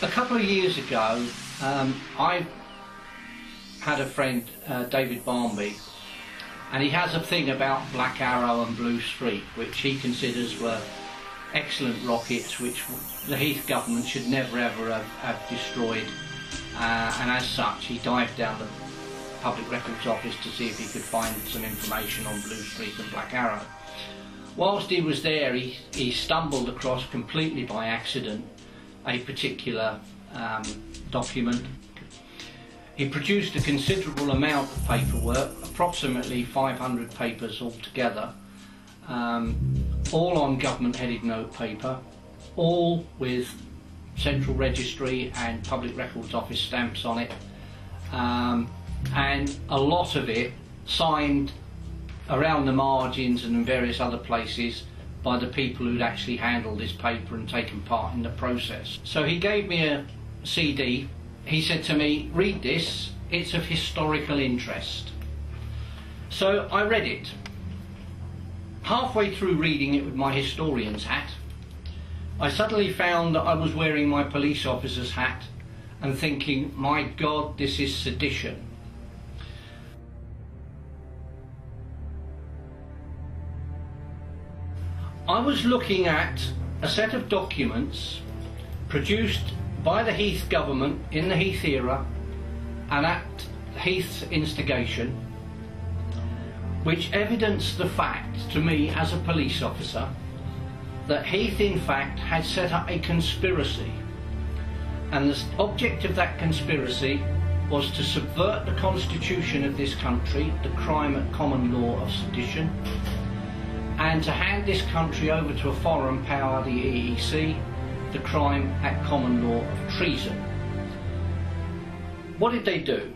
A couple of years ago, I had a friend, David Barnby, and he has a thing about Black Arrow and Blue Streak, which he considers were excellent rockets which the Heath government should never ever have destroyed, and as such he dived down the Public Records Office to see if he could find some information on Blue Streak and Black Arrow. Whilst he was there, he stumbled across, completely by accident, a particular document. He produced a considerable amount of paperwork, approximately 500 papers altogether, all on government-headed note paper, all with Central Registry and Public Records Office stamps on it, and a lot of it signed around the margins and in various other places by the people who'd actually handled this paper and taken part in the process. So he gave me a CD. He said to me, "Read this, it's of historical interest." So I read it. Halfway through reading it with my historian's hat, I suddenly found that I was wearing my police officer's hat and thinking, my God, this is sedition. I was looking at a set of documents produced by the Heath government in the Heath era and at Heath's instigation, which evidenced the fact to me as a police officer that Heath in fact had set up a conspiracy, and the object of that conspiracy was to subvert the constitution of this country, the crime at common law of sedition, and to hand this country over to a foreign power, the EEC, the crime at common law of treason. What did they do?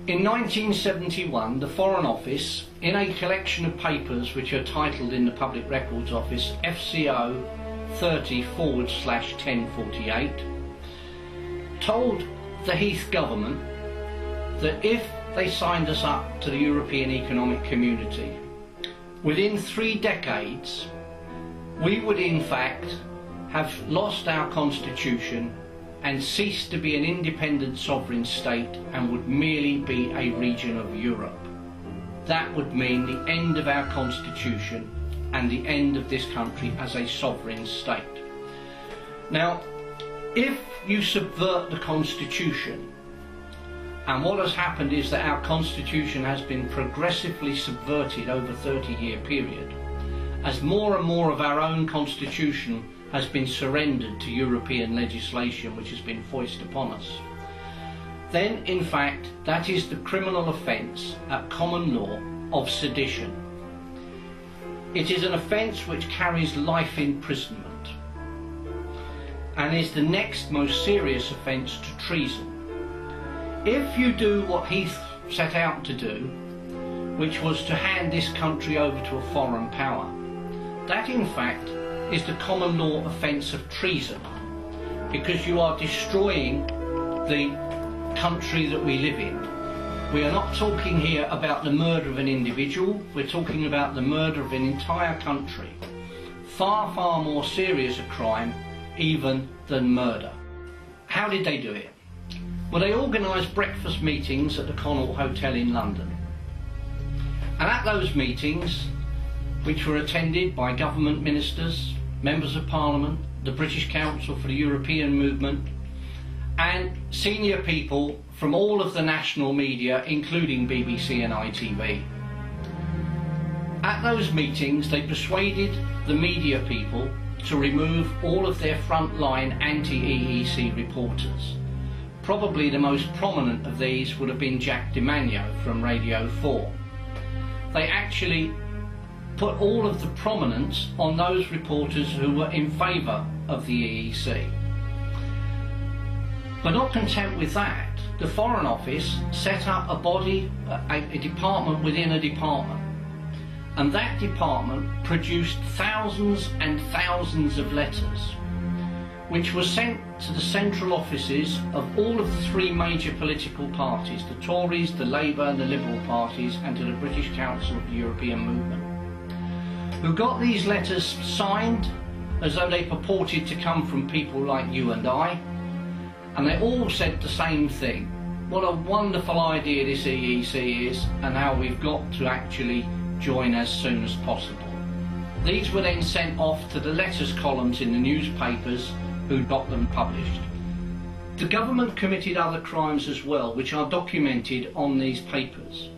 In 1971, the Foreign Office, in a collection of papers which are titled in the Public Records Office FCO 30/1048, told the Heath government that if they signed us up to the European Economic Community, within 3 decades, we would in fact have lost our constitution and ceased to be an independent sovereign state and would merely be a region of Europe. That would mean the end of our constitution and the end of this country as a sovereign state. Now, if you subvert the constitution, and what has happened is that our constitution has been progressively subverted over a 30-year period, as more and more of our own constitution has been surrendered to European legislation which has been foisted upon us, then in fact that is the criminal offence at common law of sedition. It is an offence which carries life imprisonment and is the next most serious offence to treason. If you do what Heath set out to do, which was to hand this country over to a foreign power, that in fact is the common law offence of treason, because you are destroying the country that we live in. We are not talking here about the murder of an individual, we're talking about the murder of an entire country. Far, far more serious a crime even than murder. How did they do it? Well, they organised breakfast meetings at the Connaught Hotel in London. And at those meetings, which were attended by government ministers, members of parliament, the British Council for the European Movement, and senior people from all of the national media, including BBC and ITV. At those meetings, they persuaded the media people to remove all of their frontline anti-EEC reporters. Probably the most prominent of these would have been Jack DiMagno from Radio 4. They actually put all of the prominence on those reporters who were in favour of the EEC. But not content with that, the Foreign Office set up a body, a department within a department, and that department produced thousands and thousands of letters which were sent to the central offices of all of the 3 major political parties, the Tories, the Labour and the Liberal parties, and to the British Council of the European Movement, who got these letters signed as though they purported to come from people like you and I, and they all said the same thing. What a wonderful idea this EEC is, and how we've got to actually join as soon as possible. These were then sent off to the letters columns in the newspapers who got them published. The government committed other crimes as well, which are documented on these papers.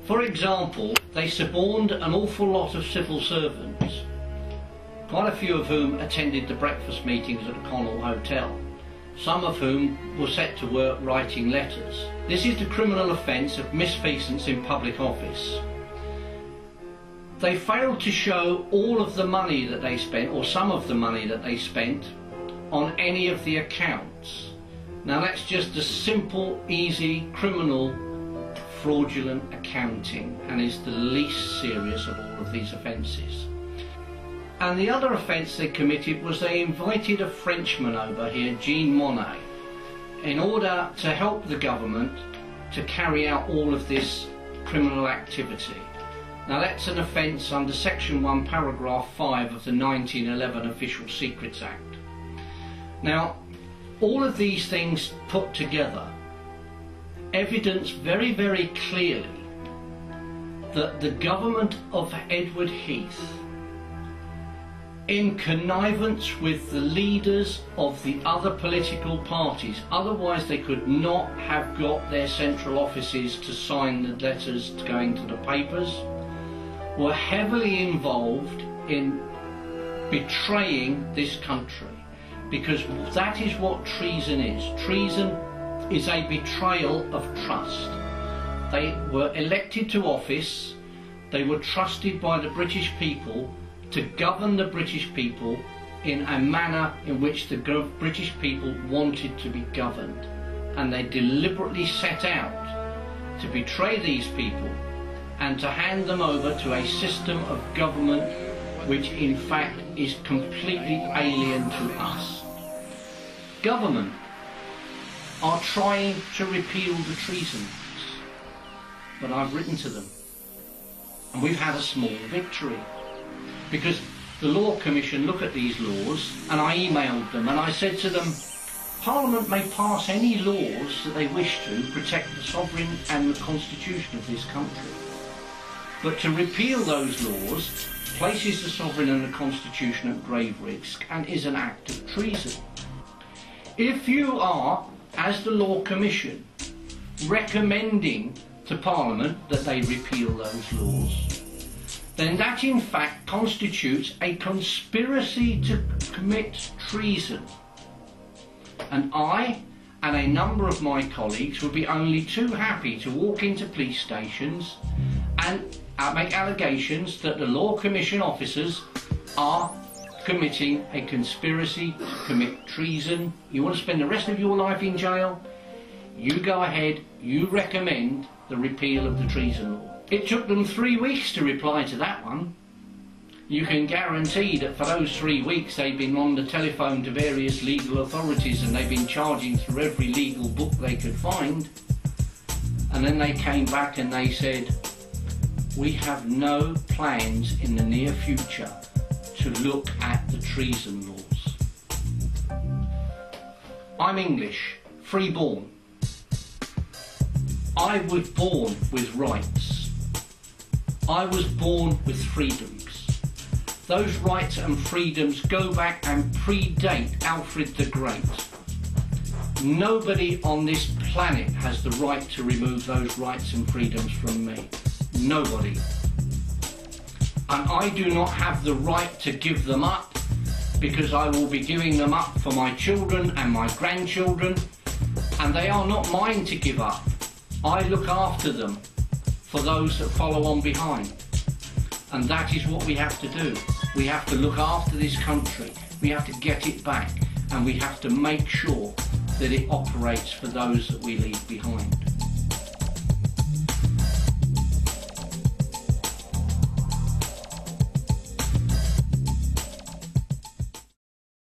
For example, they suborned an awful lot of civil servants, quite a few of whom attended the breakfast meetings at the Connaught Hotel, some of whom were set to work writing letters. This is the criminal offence of misfeasance in public office. They failed to show all of the money that they spent, or some of the money that they spent, on any of the accounts. Now that's just a simple, easy, criminal, fraudulent accounting, and is the least serious of all of these offences. And the other offence they committed was they invited a Frenchman over here, Jean Monnet, in order to help the government to carry out all of this criminal activity. Now that's an offence under Section 1, Paragraph 5 of the 1911 Official Secrets Act. Now, all of these things put together evidence very, very clearly that the government of Edward Heath, in connivance with the leaders of the other political parties, otherwise they could not have got their central offices to sign the letters going to the papers, were heavily involved in betraying this country. Because that is what treason is. Treason is a betrayal of trust. They were elected to office, they were trusted by the British people to govern the British people in a manner in which the British people wanted to be governed. And they deliberately set out to betray these people and to hand them over to a system of government which in fact is completely alien to us. Government are trying to repeal the Treason Acts, but I've written to them and we've had a small victory, because the Law Commission look at these laws, and I emailed them and I said to them, Parliament may pass any laws that they wish to protect the sovereign and the constitution of this country, but to repeal those laws places the sovereign and the constitution at grave risk and is an act of treason. If you are, as the Law Commission, recommending to Parliament that they repeal those laws, then that in fact constitutes a conspiracy to commit treason. And I and a number of my colleagues would be only too happy to walk into police stations and make allegations that the Law Commission officers are committing a conspiracy to commit treason. You want to spend the rest of your life in jail? You go ahead, you recommend the repeal of the treason law. It took them 3 weeks to reply to that one. You can guarantee that for those 3 weeks they've been on the telephone to various legal authorities and they've been charging through every legal book they could find. And then they came back and they said, we have no plans in the near future to look at the treason laws. I'm English, free-born. I was born with rights. I was born with freedoms. Those rights and freedoms go back and predate Alfred the Great. Nobody on this planet has the right to remove those rights and freedoms from me. Nobody. And I do not have the right to give them up, because I will be giving them up for my children and my grandchildren, and they are not mine to give up. I look after them for those that follow on behind. And that is what we have to do. We have to look after this country. We have to get it back, and we have to make sure that it operates for those that we leave behind.